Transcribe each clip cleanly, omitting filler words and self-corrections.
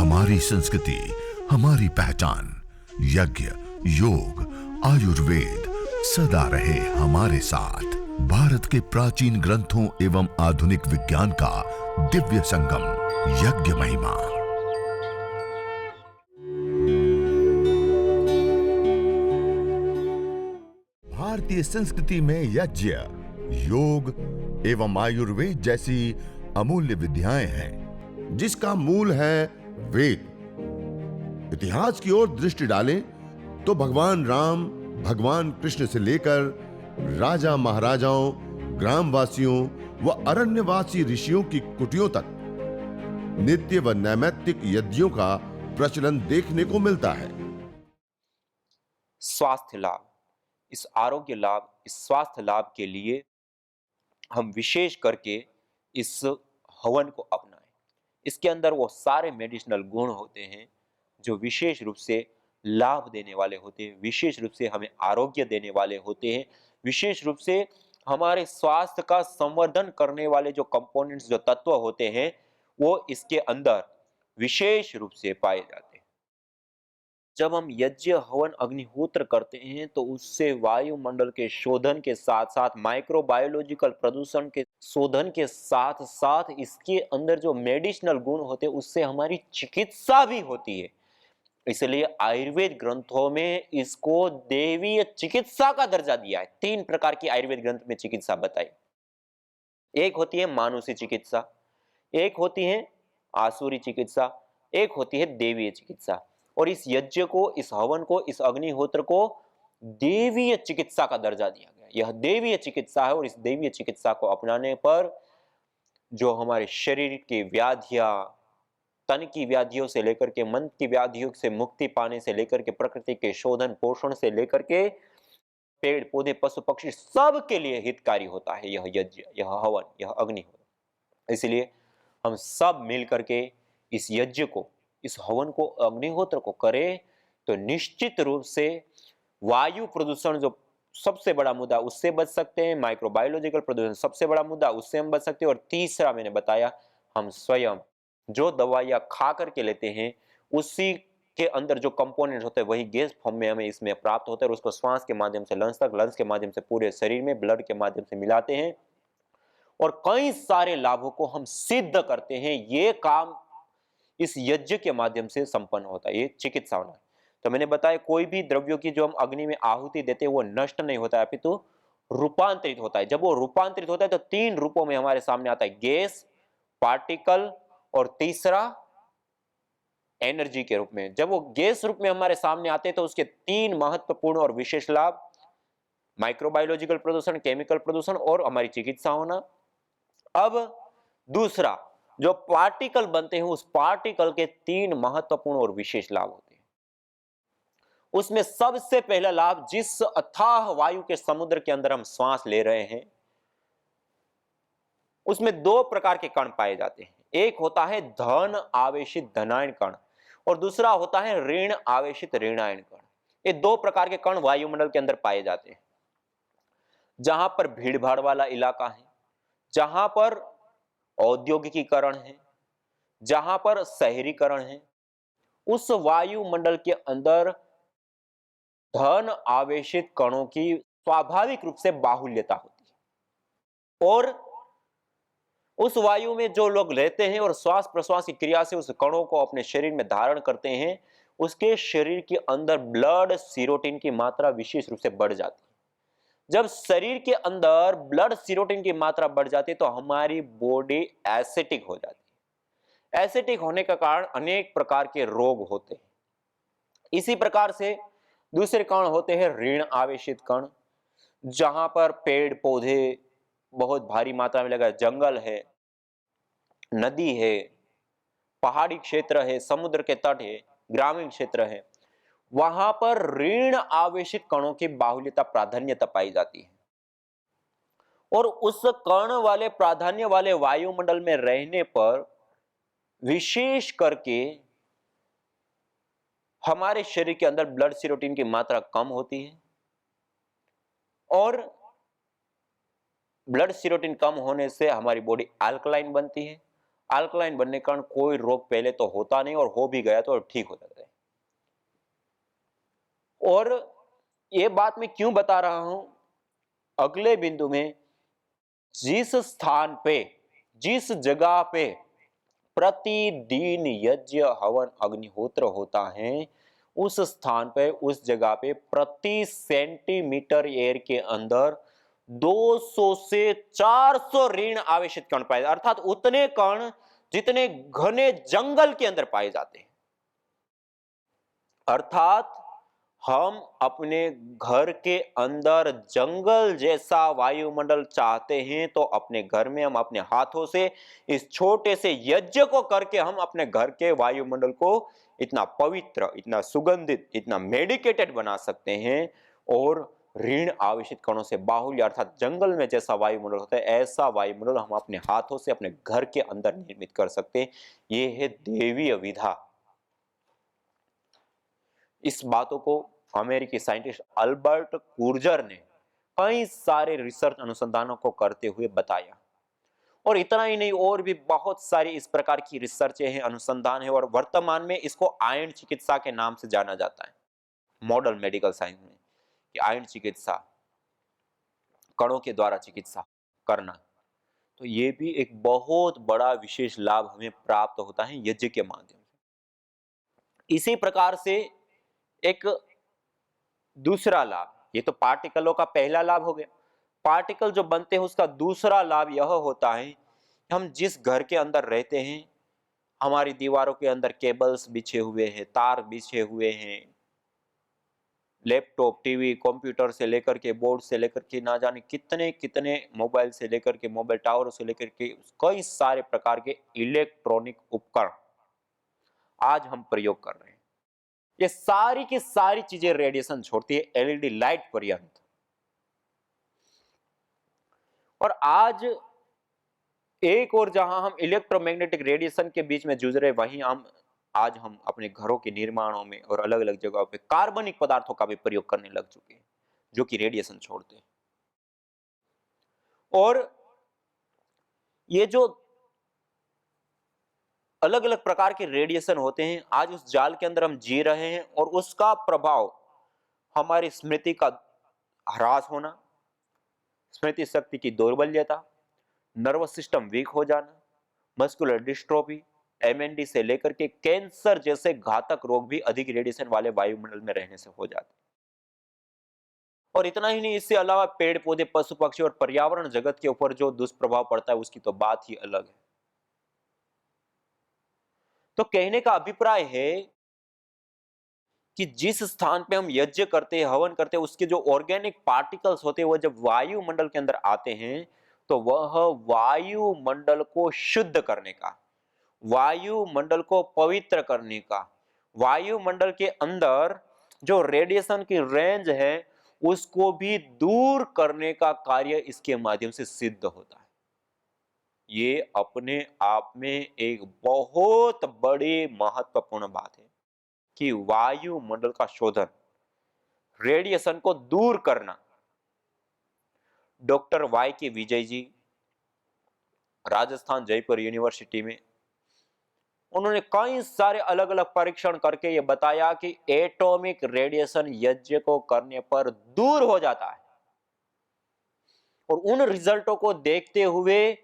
हमारी संस्कृति, हमारी पहचान। यज्ञ, योग, आयुर्वेद सदा रहे हमारे साथ। भारत के प्राचीन ग्रंथों एवं आधुनिक विज्ञान का दिव्य संगम, यज्ञ महिमा। भारतीय संस्कृति में यज्ञ, योग एवं आयुर्वेद जैसी अमूल्य विद्याएं हैं, जिसका मूल है वेद। इतिहास की ओर दृष्टि डालें तो भगवान राम, भगवान कृष्ण से लेकर राजा महाराजाओं, ग्रामवासियों व अरण्यवासी ऋषियों की कुटियों तक नित्य व नैमित्तिक यज्ञों का प्रचलन देखने को मिलता है। स्वास्थ्य लाभ, इस आरोग्य लाभ, इस स्वास्थ्य लाभ के लिए हम विशेष करके इस हवन को अपनाएं। इसके अंदर वो सारे मेडिसिनल गुण होते हैं जो विशेष रूप से लाभ देने वाले होते हैं, विशेष रूप से हमें आरोग्य देने वाले होते हैं, विशेष रूप से हमारे स्वास्थ्य का संवर्धन करने वाले जो कंपोनेंट्स, जो तत्व होते हैं, वो इसके अंदर विशेष रूप से पाए जाते हैं। जब हम यज्ञ, हवन, अग्निहोत्र करते हैं तो उससे वायुमंडल के शोधन के साथ साथ, माइक्रोबायोलॉजिकल प्रदूषण के शोधन के साथ साथ, इसके अंदर जो मेडिसिनल गुण होते हैं उससे हमारी चिकित्सा भी होती है। इसलिए आयुर्वेद ग्रंथों में इसको देवीय चिकित्सा का दर्जा दिया है। 3 प्रकार की आयुर्वेद ग्रंथ में चिकित्सा बताई। एक होती है मानुषी चिकित्सा, एक होती है आसुरी चिकित्सा, एक होती है देवीय चिकित्सा। और इस यज्ञ को, इस हवन को, इस अग्निहोत्र को देवीय चिकित्सा का दर्जा दिया गया। यह देवीय चिकित्सा है और इस देवीय चिकित्सा को अपनाने पर जो हमारे शरीर की व्याधियां, तन की व्याधियों से लेकर के मन की व्याधियों से मुक्ति पाने से लेकर के प्रकृति के शोधन पोषण से लेकर के पेड़ पौधे पशु पक्षी सब के लिए हितकारी होता है यह यज्ञ, यह हवन, यह अग्निहोत्र। इसलिए हम सब मिल करके इस यज्ञ को, इस हवन को, अग्निहोत्र को करें तो निश्चित रूप से वायु प्रदूषण जो सबसे बड़ा मुद्दा, उससे बच सकते हैं। माइक्रोबायोलॉजिकल प्रदूषण सबसे बड़ा मुद्दा, उससे हम बच सकते हैं। और तीसरा मैंने बताया, हम स्वयं जो दवाइयां खा करके लेते हैं उसी के अंदर जो कंपोनेंट होते हैं वही गैस फॉर्म में हमें इसमें प्राप्त होता है और उसको श्वास के माध्यम से लंग्स तक, लंग्स के माध्यम से पूरे शरीर में, ब्लड के माध्यम से मिलाते हैं और कई सारे लाभों को हम सिद्ध करते हैं। ये काम इस यज्ञ के माध्यम से संपन्न होता है, ये चिकित्सा होना है। तो मैंने बताया कोई भी द्रव्यों की जो हम अग्नि में आहुति देते हैं वो नष्ट नहीं होता है, अपितु रूपांतरित होता है। जब वो रूपांतरित होता है तो 3 रूपों में हमारे सामने आता है, गैस, पार्टिकल और तीसरा एनर्जी के रूप में। जब वो गैस रूप में हमारे सामने आते हैं तो उसके 3 महत्वपूर्ण और विशेष लाभ, माइक्रोबायोलॉजिकल प्रदूषण, केमिकल प्रदूषण और हमारी चिकित्सा होना। अब दूसरा, जो पार्टिकल बनते हैं उस पार्टिकल के 3 महत्वपूर्ण और विशेष लाभ होते हैं। उसमें सबसे पहला लाभ, जिस अथाह वायु के समुद्र के अंदर हम श्वास ले रहे हैं उसमें 2 प्रकार के कण पाए जाते हैं। एक होता है धन आवेशित धनायन कण और दूसरा होता है ऋण आवेशित ऋणायन कण। ये 2 प्रकार के कण वायुमंडल के अंदर पाए जाते हैं। जहां पर भीड़ भाड़ वाला इलाका है, जहां पर औद्योगिकीकरण है, जहां पर शहरीकरण है, उस वायुमंडल के अंदर धन आवेशित कणों की स्वाभाविक रूप से बाहुल्यता होती है और उस वायु में जो लोग रहते हैं और श्वास प्रश्वास की क्रिया से उस कणों को अपने शरीर में धारण करते हैं, उसके शरीर के अंदर ब्लड सीरोटिन की मात्रा विशेष रूप से बढ़ जाती है। जब शरीर के अंदर ब्लड सीरोटिन की मात्रा बढ़ जाती है तो हमारी बॉडी एसिटिक हो जाती है। एसिटिक होने का कारण अनेक प्रकार के रोग होते हैं। इसी प्रकार से दूसरे कण होते हैं ऋण आवेशित कण, जहां पर पेड़ पौधे बहुत भारी मात्रा में लगा, जंगल है, नदी है, पहाड़ी क्षेत्र है, समुद्र के तट है, ग्रामीण क्षेत्र है, वहां पर ऋण आवेशित कणों की बाहुल्यता, प्राधान्यता पाई जाती है। और उस कण वाले, प्राधान्य वाले वायुमंडल में रहने पर विशेष करके हमारे शरीर के अंदर ब्लड सीरोटिन की मात्रा कम होती है और ब्लड सीरोटिन कम होने से हमारी बॉडी अल्कलाइन बनती है। अल्कलाइन बनने के कारण कोई रोग पहले तो होता नहीं, और हो भी गया तो ठीक हो जाता है। और ये बात मैं क्यों बता रहा हूं, अगले बिंदु में जिस स्थान पे, जिस जगह पे प्रतिदिन यज्ञ हवन अग्निहोत्र होता है, उस स्थान पे, उस जगह पे प्रति सेंटीमीटर एयर के अंदर 200 से 400 ऋण आवेशित कण पाए, अर्थात उतने कण जितने घने जंगल के अंदर पाए जाते हैं। अर्थात हम अपने घर के अंदर जंगल जैसा वायुमंडल चाहते हैं, तो अपने घर में हम अपने हाथों से इस छोटे से यज्ञ को करके हम अपने घर के वायुमंडल को इतना पवित्र, इतना सुगंधित, इतना मेडिकेटेड बना सकते हैं, और ऋण आवेशित कणों से बाहुल्य, अर्थात जंगल में जैसा वायुमंडल होता है, ऐसा वायुमंडल हम अपने हाथों से अपने घर के अंदर निर्मित कर सकते हैं। यह है देवीय विधा। इस बातों को अमेरिकी साइंटिस्ट अल्बर्ट कुर्जर ने कई सारे रिसर्च अनुसंधानों को करते हुए बताया। और इतना ही नहीं, और भी बहुत सारी इस प्रकार की रिसर्च है, अनुसंधान है, और वर्तमान में इसको आयन चिकित्सा के नाम से जाना जाता है मॉडर्न मेडिकल साइंस में, कि आयन चिकित्सा, कणों के द्वारा चिकित्सा करना। तो ये भी एक बहुत बड़ा विशेष लाभ हमें प्राप्त होता है यज्ञ के माध्यम से। इसी प्रकार से एक दूसरा लाभ, ये तो पार्टिकलों का पहला लाभ हो गया। पार्टिकल जो बनते हैं उसका दूसरा लाभ यह होता है, हम जिस घर के अंदर रहते हैं, हमारी दीवारों के अंदर केबल्स बिछे हुए हैं, तार बिछे हुए हैं, लैपटॉप, टीवी, कंप्यूटर से लेकर के, बोर्ड से लेकर के, ना जाने कितने कितने मोबाइल से लेकर के, मोबाइल टावर से लेकर के, कई सारे प्रकार के इलेक्ट्रॉनिक उपकरण आज हम प्रयोग कर रहे हैं। ये सारी की सारी चीजें रेडिएशन छोड़ती है, एलईडी लाइट पर्यंत। और आज एक और जहां हम इलेक्ट्रोमैग्नेटिक रेडिएशन के बीच में जूझ रहे, वहीं आज हम अपने घरों के निर्माणों में और अलग अलग जगहों पे कार्बनिक पदार्थों का भी प्रयोग करने लग चुके हैं, जो कि रेडिएशन छोड़ते हैं। और ये जो अलग अलग प्रकार के रेडिएशन होते हैं, आज उस जाल के अंदर हम जी रहे हैं, और उसका प्रभाव हमारी स्मृति का ह्रास होना, स्मृति शक्ति की दुर्बल्यता, नर्वस सिस्टम वीक हो जाना, मस्कुलर डिस्ट्रोफी, एमएनडी से लेकर के कैंसर जैसे घातक रोग भी अधिक रेडिएशन वाले वायुमंडल में रहने से हो जाते हैं। और इतना ही नहीं, इससे अलावा पेड़ पौधे, पशु पक्षी और पर्यावरण जगत के ऊपर जो दुष्प्रभाव पड़ता है, उसकी तो बात ही अलग है। तो कहने का अभिप्राय है कि जिस स्थान पे हम यज्ञ करते हैं, हवन करते हैं, उसके जो ऑर्गेनिक पार्टिकल्स होते हैं, वो जब वायुमंडल के अंदर आते हैं, तो वह वायुमंडल को शुद्ध करने का, वायुमंडल को पवित्र करने का, वायुमंडल के अंदर जो रेडिएशन की रेंज है उसको भी दूर करने का कार्य इसके माध्यम से सिद्ध होता है। ये अपने आप में एक बहुत बड़ी महत्वपूर्ण बात है कि वायुमंडल का शोधन, रेडिएशन को दूर करना। डॉक्टर वाई के विजय जी राजस्थान जयपुर यूनिवर्सिटी में, उन्होंने कई सारे अलग अलग परीक्षण करके ये बताया कि एटॉमिक रेडिएशन यज्ञ को करने पर दूर हो जाता है। और उन रिजल्टों को देखते हुए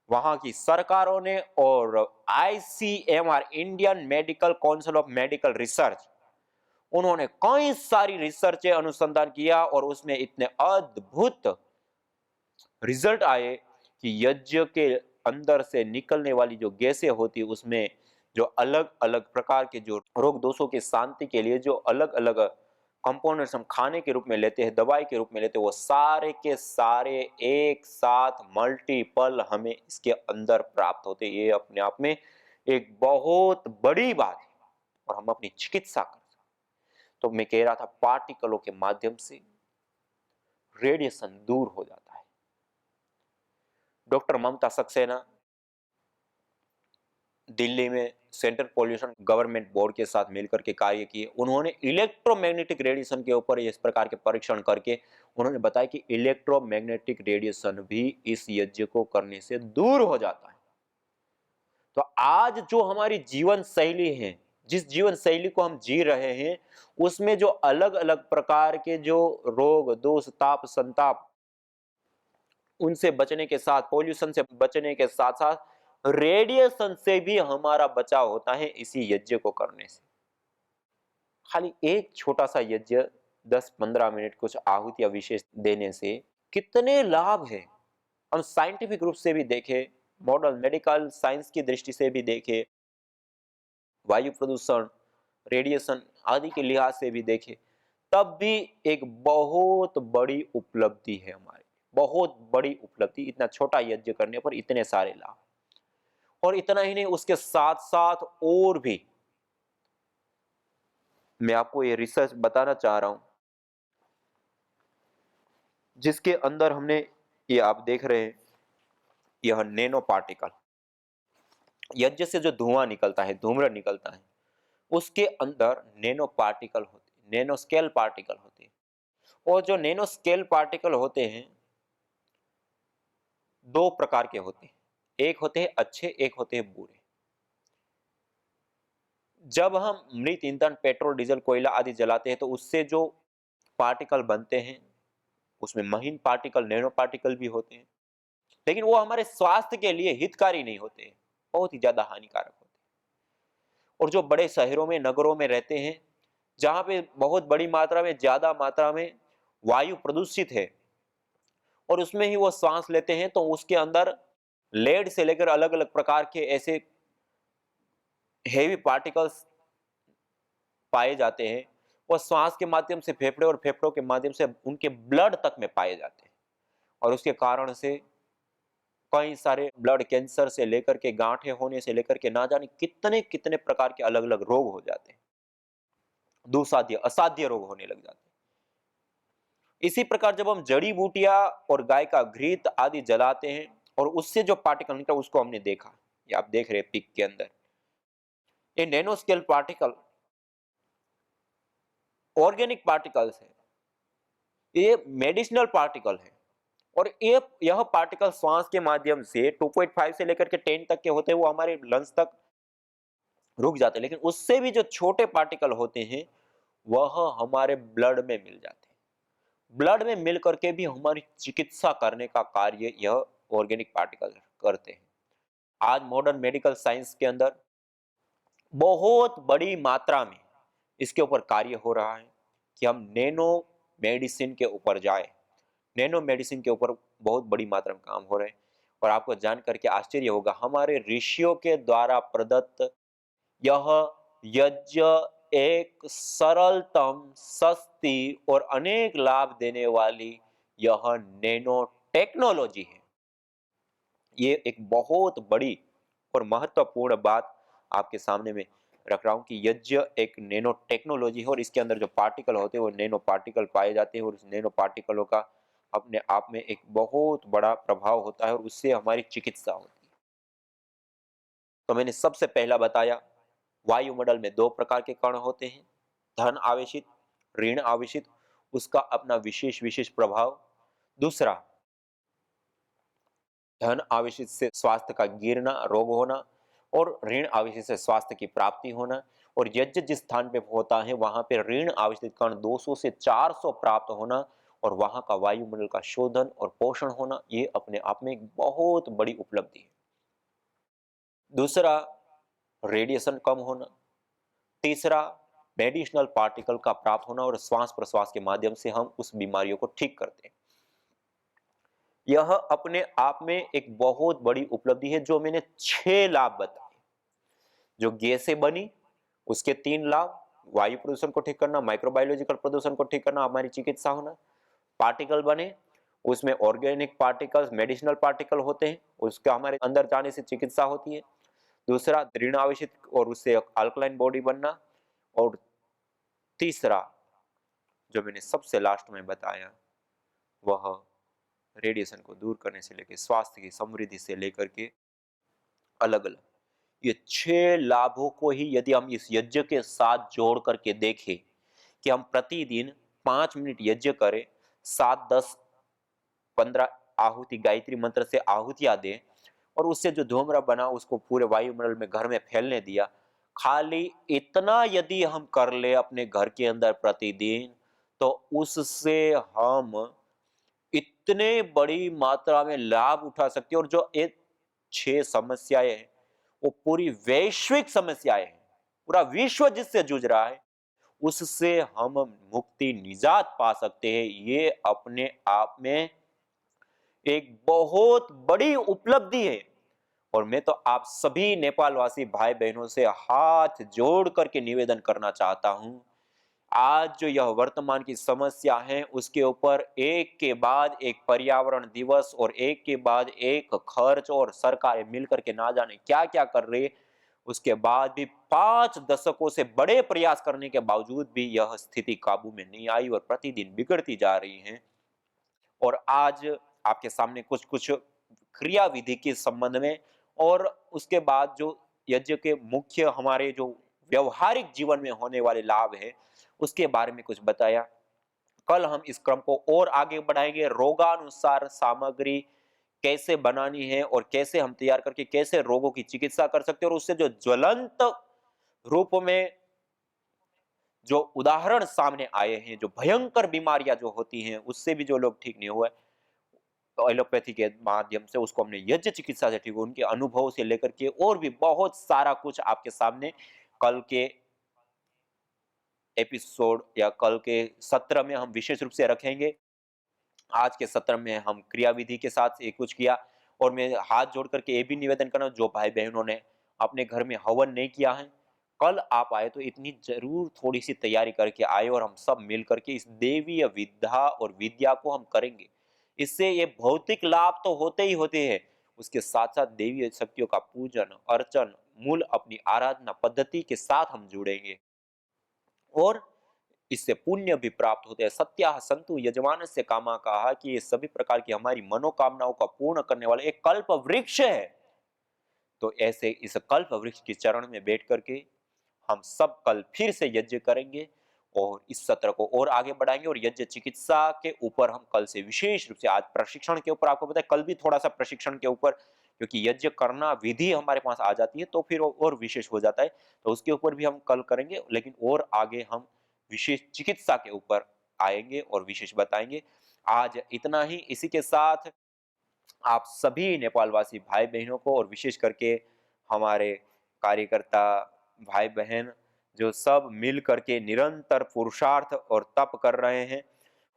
वहां की सरकारों ने और ICMR, Indian medical council of medical research, उन्होंने कई सारी रिसर्च अनुसंधान किया, और उसमें इतने अद्भुत रिजल्ट आए कि यज्ञ के अंदर से निकलने वाली जो गैसें होती, उसमें जो अलग अलग प्रकार के जो रोग दोषों की शांति के लिए जो अलग अलग कंपोनेंट्स हम खाने के रूप में लेते हैं, दवाई के रूप में लेते हैं, वो सारे के सारे एक साथ मल्टीपल हमें इसके अंदर प्राप्त होते हैं। ये अपने आप में एक बहुत बड़ी बात है, और हम अपनी चिकित्सा कर सकते हैं। तो मैं कह रहा था, पार्टिकलों के माध्यम से रेडिएशन दूर हो जाता है। डॉक्टर ममता सक्सेना दिल्ली में सेंट्रल पॉल्यूशन गवर्नमेंट बोर्ड के साथ मिलकर के कार्य किए। उन्होंने इलेक्ट्रोमैग्नेटिक रेडिएशन के ऊपर इस प्रकार के परीक्षण करके उन्होंने बताया कि इलेक्ट्रोमैग्नेटिक रेडिएशन भी इस यज्ञ को करने से दूर हो जाता है। तो आज जो हमारी जीवन शैली है, जिस जीवन शैली को हम जी रहे हैं, उसमें जो अलग अलग प्रकार के जो रोग दोष ताप संताप, उनसे बचने के साथ, पॉल्यूशन से बचने के साथ साथ रेडिएशन से भी हमारा बचाव होता है इसी यज्ञ को करने से। खाली एक छोटा सा यज्ञ 10-15 मिनट कुछ आहुतियां विशेष देने से कितने लाभ हैं। हम साइंटिफिक रूप से भी देखें, मॉडर्न मेडिकल साइंस की दृष्टि से भी देखें, वायु प्रदूषण, रेडिएशन आदि के लिहाज से भी देखें, तब भी एक बहुत बड़ी उपलब्धि है हमारी, बहुत बड़ी उपलब्धि। इतना छोटा यज्ञ करने पर इतने सारे लाभ। और इतना ही नहीं, उसके साथ साथ और भी मैं आपको ये रिसर्च बताना चाह रहा हूं, जिसके अंदर हमने, ये आप देख रहे हैं, यह नैनो पार्टिकल, यज्ञ से जो धुआं निकलता है, धूम्र निकलता है, उसके अंदर नैनो पार्टिकल होते हैं, नैनो स्केल पार्टिकल होते हैं। और जो नैनो स्केल पार्टिकल होते हैं, दो प्रकार के होते हैं, एक होते हैं अच्छे, एक होते हैं बुरे। जब हम मृत ईंधन पेट्रोल डीजल कोयला आदि जलाते हैं तो उससे जो पार्टिकल बनते हैं, उसमें महीन पार्टिकल, नैनो पार्टिकल भी होते हैं, लेकिन वो हमारे स्वास्थ्य के लिए हितकारी नहीं होते, बहुत ही ज्यादा हानिकारक होते हैं। और जो बड़े शहरों में, नगरों में रहते हैं, जहां पे बहुत बड़ी मात्रा में, ज्यादा मात्रा में वायु प्रदूषित है, और उसमें ही वो सांस लेते हैं, तो उसके अंदर लेड से लेकर अलग अलग प्रकार के ऐसे हेवी पार्टिकल्स पाए जाते हैं। वो श्वास के माध्यम से फेफड़े, और फेफड़ों के माध्यम से उनके ब्लड तक में पाए जाते हैं, और उसके कारण से कई सारे ब्लड कैंसर से लेकर के, गांठें होने से लेकर के, ना जाने कितने कितने प्रकार के अलग अलग रोग हो जाते हैं, दुसाध्य असाध्य रोग होने लग जाते हैं। इसी प्रकार जब हम जड़ी बूटियां और गाय का घृत आदि जलाते हैं, और उससे जो पार्टिकल निकला, उसको हमने देखा, ये आप देख रहे हैं पिक के अंदर, ये nano scale particle organic particles है, ये मेडिसिनल पार्टिकल है। और यह पार्टिकल श्वास के माध्यम से 2.5 से लेकर के 10 तक के होते हैं, वो हमारे लंग्स तक रुक जाते हैं, लेकिन उससे भी जो छोटे पार्टिकल होते हैं, वह हमारे ब्लड में मिल जाते हैं। ब्लड में मिल करके भी हमारी चिकित्सा करने का कार्य यह ऑर्गेनिक पार्टिकल करते हैं। आज मॉडर्न मेडिकल साइंस के अंदर बहुत बड़ी मात्रा में इसके ऊपर कार्य हो रहा है कि हम नैनो मेडिसिन के ऊपर जाए, नैनो मेडिसिन के ऊपर बहुत बड़ी मात्रा में काम हो रहे हैं। और आपको जान करके आश्चर्य होगा, हमारे ऋषियों के द्वारा प्रदत्त यह यज्ञ एक सरलतम, सस्ती और अनेक लाभ देने वाली यह नैनो टेक्नोलॉजी है। ये एक बहुत बड़ी और महत्वपूर्ण बात आपके सामने में रख रहा हूं कि यज्ञ एक नैनो टेक्नोलॉजी है, और इसके अंदर जो पार्टिकल होते हैं वो नैनो पार्टिकल पाए जाते हैं, और उस नैनो पार्टिकलों का अपने आप में एक बहुत बड़ा प्रभाव होता है, और उससे हमारी चिकित्सा होती है। तो मैंने सबसे पहला बताया, वायुमंडल में दो प्रकार के कण होते हैं, धन आवेशित, ऋण आवेशित, उसका अपना विशेष विशेष प्रभाव। दूसरा, धन आवेशित से स्वास्थ्य का गिरना, रोग होना, और ऋण आवेशित से स्वास्थ्य की प्राप्ति होना। और यज्ञ जिस स्थान पे होता है, वहां पे ऋण आवेशित कण 200 से 400 प्राप्त होना, और वहां का वायुमंडल का शोधन और पोषण होना, ये अपने आप में एक बहुत बड़ी उपलब्धि है। दूसरा, रेडिएशन कम होना। तीसरा, मेडिसिनल पार्टिकल का प्राप्त होना, और श्वास प्रश्वास के माध्यम से हम उस बीमारियों को ठीक करते हैं। यह अपने आप में एक बहुत बड़ी उपलब्धि है, जो मैंने 6 लाभ बताए। जो गैसें बनी, उसके 3 लाभ, वायु प्रदूषण को ठीक करना, माइक्रोबायोलॉजिकल प्रदूषण को ठीक करना, हमारी चिकित्सा होना। पार्टिकल बने, उसमें ऑर्गेनिक पार्टिकल्स, मेडिसिनल पार्टिकल होते हैं, उसका हमारे अंदर जाने से चिकित्सा होती है। दूसरा, ऋण आवेशित और उससे अल्कलाइन बॉडी बनना। और तीसरा, जो मैंने सबसे लास्ट में बताया, वह रेडिएशन को दूर करने से लेकर स्वास्थ्य की समृद्धि से लेकर के अलग अलग, ये 6 लाभों को ही यदि हम इस यज्ञ के साथ जोड़ करके देखें कि हम प्रतिदिन 5 मिनट यज्ञ करें, 7, 10, 15 आहुति गायत्री मंत्र से आहुतियां दें, और उससे जो धूम्र बना उसको पूरे वायुमंडल में घर में फैलने दिया। खाली इतना यदि हम कर ले अपने घर के अंदर प्रतिदिन, तो उससे हम इतने बड़ी मात्रा में लाभ उठा सकते हैं। और जो ये 6 समस्याएं हैं, वो पूरी वैश्विक समस्याएं हैं, पूरा विश्व जिससे जूझ रहा है, उससे हम मुक्ति निजात पा सकते हैं। ये अपने आप में एक बहुत बड़ी उपलब्धि है। और मैं तो आप सभी नेपालवासी भाई बहनों से हाथ जोड़ करके निवेदन करना चाहता हूं, आज जो यह वर्तमान की समस्या है उसके ऊपर एक के बाद एक पर्यावरण दिवस और एक के बाद एक खर्च, और सरकारें मिलकर के ना जाने क्या क्या कर रही है, उसके बाद भी 5 दशकों से बड़े प्रयास करने के बावजूद भी यह स्थिति काबू में नहीं आई और प्रतिदिन बिगड़ती जा रही है। और आज आपके सामने कुछ कुछ क्रिया विधि के संबंध में और उसके बाद जो यज्ञ के मुख्य हमारे जो व्यवहारिक जीवन में होने वाले लाभ है उसके बारे में कुछ बताया। कल हम इस क्रम को और आगे बढ़ाएंगे। रोगानुसार सामग्री कैसे बनानी है और कैसे हम तैयार करके कैसे रोगों की चिकित्सा कर सकते हैं, और उससे जो ज्वलंत रूप में जो उदाहरण सामने आए हैं, जो भयंकर बीमारियां जो होती हैं उससे भी जो लोग ठीक नहीं हुए, तो एलोपैथी के माध्यम से उसको हमने यज्ञ चिकित्सा से ठीक हुआ, उनके अनुभव से लेकर के और भी बहुत सारा कुछ आपके सामने कल के एपिसोड या कल के सत्र में हम विशेष रूप से रखेंगे। आज के सत्र में हम क्रिया विधि के साथ ये कुछ किया। और मैं हाथ जोड़ करके ये भी निवेदन करना, जो भाई बहनों ने अपने घर में हवन नहीं किया है, कल आप आए तो इतनी जरूर थोड़ी सी तैयारी करके आए और हम सब मिल करके इस देवीय विद्या और विद्या को हम करेंगे। इससे ये भौतिक लाभ तो होते ही होते हैं, उसके साथ साथ देवी शक्तियों का पूजन अर्चन मूल अपनी आराधना पद्धति के साथ हम जुड़ेंगे और इससे पुण्य भी प्राप्त होते हैं। सत्या संतु यजमान से कामा कहा कि ये सभी प्रकार की हमारी मनोकामनाओं का पूर्ण करने वाला एक कल्प वृक्ष है। तो ऐसे इस कल्प वृक्ष के चरण में बैठ करके हम सब कल फिर से यज्ञ करेंगे और इस सत्र को और आगे बढ़ाएंगे। और यज्ञ चिकित्सा के ऊपर हम कल से विशेष रूप से, आज प्रशिक्षण के ऊपर आपको पता है, कल भी थोड़ा सा प्रशिक्षण के ऊपर, क्योंकि यज्ञ करना विधि हमारे पास आ जाती है तो फिर और विशेष हो जाता है, तो उसके ऊपर भी हम कल करेंगे। लेकिन और आगे हम विशेष चिकित्सा के ऊपर आएंगे और विशेष बताएंगे। आज इतना ही। इसी के साथ आप सभी नेपालवासी भाई बहनों को और विशेष करके हमारे कार्यकर्ता भाई बहन जो सब मिल करके निरंतर पुरुषार्थ और तप कर रहे हैं,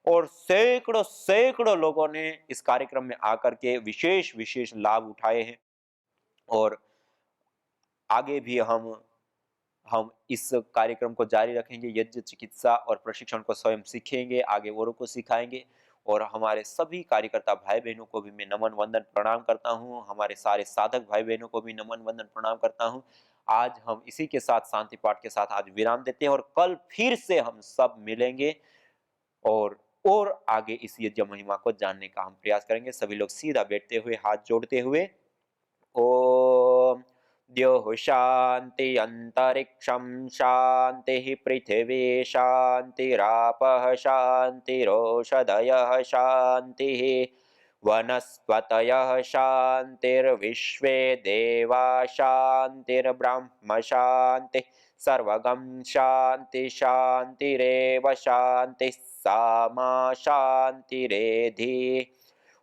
और सैकड़ों सैकड़ों लोगों ने इस कार्यक्रम में आकर के विशेष विशेष लाभ उठाए हैं। और आगे भी हम इस कार्यक्रम को जारी रखेंगे। यज्ञ चिकित्सा और प्रशिक्षण को स्वयं सीखेंगे, आगे औरों को सिखाएंगे। और हमारे सभी कार्यकर्ता भाई बहनों को भी मैं नमन वंदन प्रणाम करता हूं, हमारे सारे साधक भाई बहनों को भी नमन वंदन प्रणाम करता हूं। आज हम इसी के साथ शांति पाठ के साथ आज विराम देते हैं और कल फिर से हम सब मिलेंगे और आगे इस यज्ञ महिमा को जानने का हम प्रयास करेंगे। सभी लोग सीधा बैठते हुए हाथ जोड़ते हुए ओम द्योः शांति अंतरिक्षं शांति पृथिवी शांतिरापः शांतिरोषधयः शांतिः वनस्पतयः शांतिर्विश्वे देवा शांतिर्ब्रह्म शांति सर्वगं शांति शांतिरेव शांति सामा शांतिरेधि।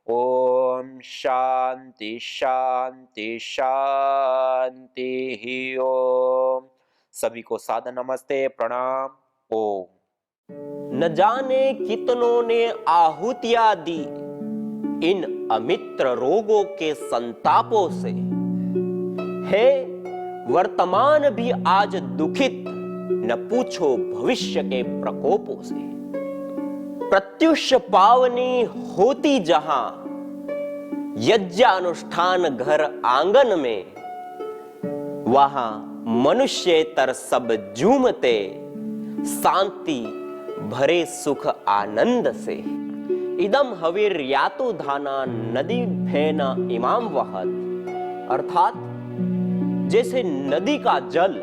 ओम शांति शांति शांति ही ओम। सभी को सादर नमस्ते प्रणाम। ओम। न जाने कितनों ने आहुतियां दी इन अमित्र रोगों के संतापों से, है वर्तमान भी आज दुखित, न पूछो भविष्य के प्रकोपों से। प्रत्युष पावनी होती जहां यज्ञानुष्ठान घर आंगन में, वहां मनुष्येतर सब झूमते शांति भरे सुख आनंद से। इदम हवीर यातो धाना नदी फेना इमाम वहत, अर्थात जैसे नदी का जल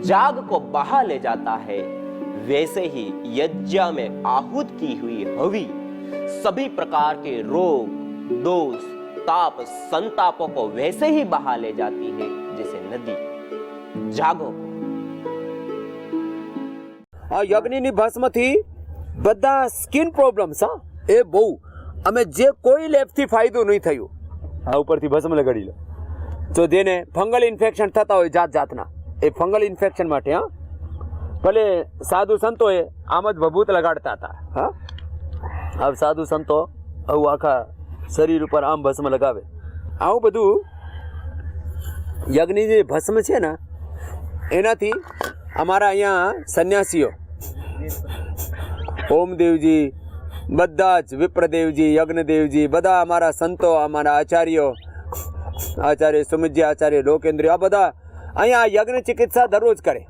जाग को बहा ले जाता है, वैसे ही यज्ञ में आहूत की हुई हवि सभी प्रकार के रोग दोष ताप संतापों को वैसे ही बहा ले जाती है जैसे नदी। जागो। આ યજ્ઞની ભસ્મથી બધા સ્કિન પ્રોબ્લેમ્સ એ બહુ અમે જે કોઈ લેબથી ફાયદો નહીં થયું આ ઉપરથી ભસ્મ લગાડી લો તો જેને ફંગલ ઇન્ફેક્શન થતા હોય જાત જાતના એ ફંગલ ઇન્ફેક્શન માટે ભલે સાધુ સંતોએ આમ જ ભભૂત લગાડતા હતા હવે સાધુ સંતો આવું આખા શરીર ઉપર આમ ભસ્મ લગાવે આવું બધું યજ્ઞની જે ભસ્મ છે ને એનાથી અમારા અહીંયા સન્યાસીઓ ઓમદેવજી બધા જ વિપ્રદેવજી યજ્ઞદેવજી બધા અમારા સંતો અમારા આચાર્યો આચાર્ય સુમિતજી આચાર્ય લોકેન્દ્રી આ બધા અહીંયા યજ્ઞ ચિકિત્સા દરરોજ કરે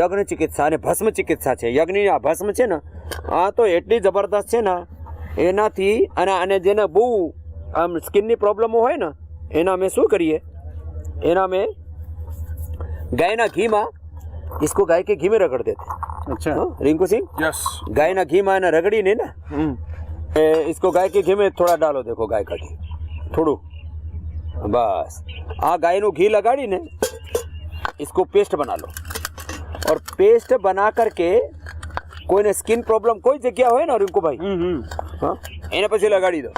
યજ્ઞ ચિકિત્સા અને ભસ્મ ચિકિત્સા છે યજ્ઞની આ ભસ્મ છે ને આ તો એટલી જબરદસ્ત છે ને એનાથી અને જેને બહુ આમ સ્કિનની પ્રોબ્લેમો હોય ને એના અમે શું કરીએ એના અમે ગાયના ઘીમાં इसको गाय के घी में रगड़ देते। अच्छा रिंकू सिंह यस गाय ना घी में ना रगड़ी नहीं ना इसको गाय के घी में थोड़ा डालो देखो गाय का घी थोड़ू बस आ गाय नो घी लगाड़ी ने इसको पेस्ट बना लो और पेस्ट बना करके कोई ने स्किन प्रॉब्लम कोई जगह हो ना रिंकू भाई हाँ एने પછી લગાડી દો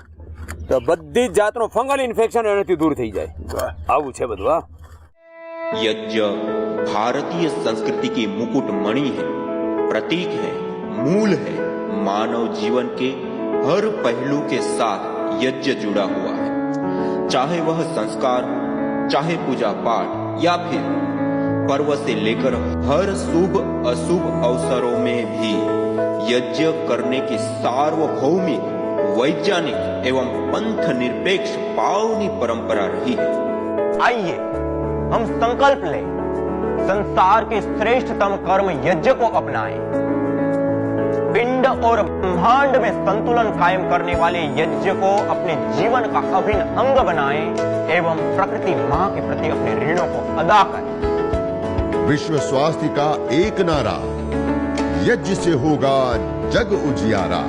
તો બધી જાતનો ફંગલ ઇન્ફેક્શન એનાથી દૂર થઈ જાય આવું છે બધું હા यज्ञ भारतीय संस्कृति की मुकुट मणि है, प्रतीक है, मूल है। मानव जीवन के हर पहलू के साथ यज्ञ जुड़ा हुआ है, चाहे वह संस्कार, चाहे पूजा पाठ या फिर पर्व से लेकर हर शुभ अशुभ अवसरों में भी यज्ञ करने की सार्वभौमिक वैज्ञानिक एवं पंथ निरपेक्ष पावनी परंपरा रही है। आइए हम संकल्प लें, संसार के श्रेष्ठतम कर्म यज्ञ को अपनाएं। पिंड और ब्रह्मांड में संतुलन कायम करने वाले यज्ञ को अपने जीवन का अभिन्न अंग बनाएं एवं प्रकृति मां के प्रति अपने ऋणों को अदा करें। विश्व स्वास्थ्य का एक नारा, यज्ञ से होगा जग उजियारा।